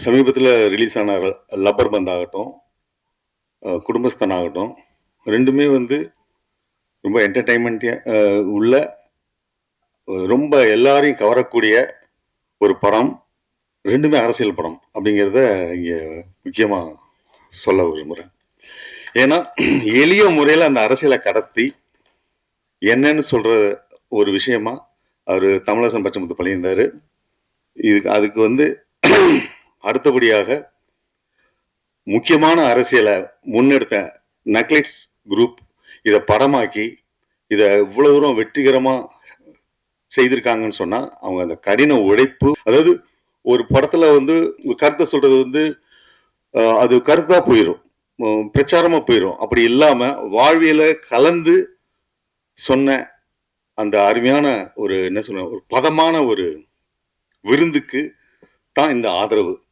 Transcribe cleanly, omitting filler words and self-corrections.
சமீபத்தில் ரிலீஸ் ஆன லப்பர் பந்த் ஆகட்டும், குடும்பஸ்தன் ஆகட்டும், ரெண்டுமே வந்து ரொம்ப என்டர்டைன்மெண்ட்டாக உள்ள ரொம்ப எல்லாரையும் கவரக்கூடிய ஒரு படம். ரெண்டுமே அரசியல் படம் அப்படிங்கிறத இங்கே முக்கியமாக சொல்ல விரும்புகிறேன். ஏன்னா எளிய முறையில் அந்த அரசியலை கடத்தி என்னன்னு சொல்ற ஒரு விஷயமா அவர் தமிழரசன் பச்சைமுத்து பண்ணியிருந்தாரு. அதுக்கு வந்து அடுத்தபடியாக முக்கியமான அரசியலை முன்னெடுத்த நக்லைட்ஸ் குரூப் இதை படமாக்கி இதை இவ்வளவு தூரம் வெற்றிகரமா செய்திருக்காங்கன்னு சொன்னா அவங்க அந்த கடின உழைப்பு, அதாவது ஒரு படத்துல வந்து கருத்தை சொல்றது வந்து அது கருத்தா போயிடும், பிரச்சாரமா போயிடும். அப்படி இல்லாம வாழ்வியல கலந்து சொன்ன அந்த அருமையான ஒரு என்ன சொல்ற ஒரு பதமான ஒரு விருந்துக்கு தான் இந்த ஆதரவு.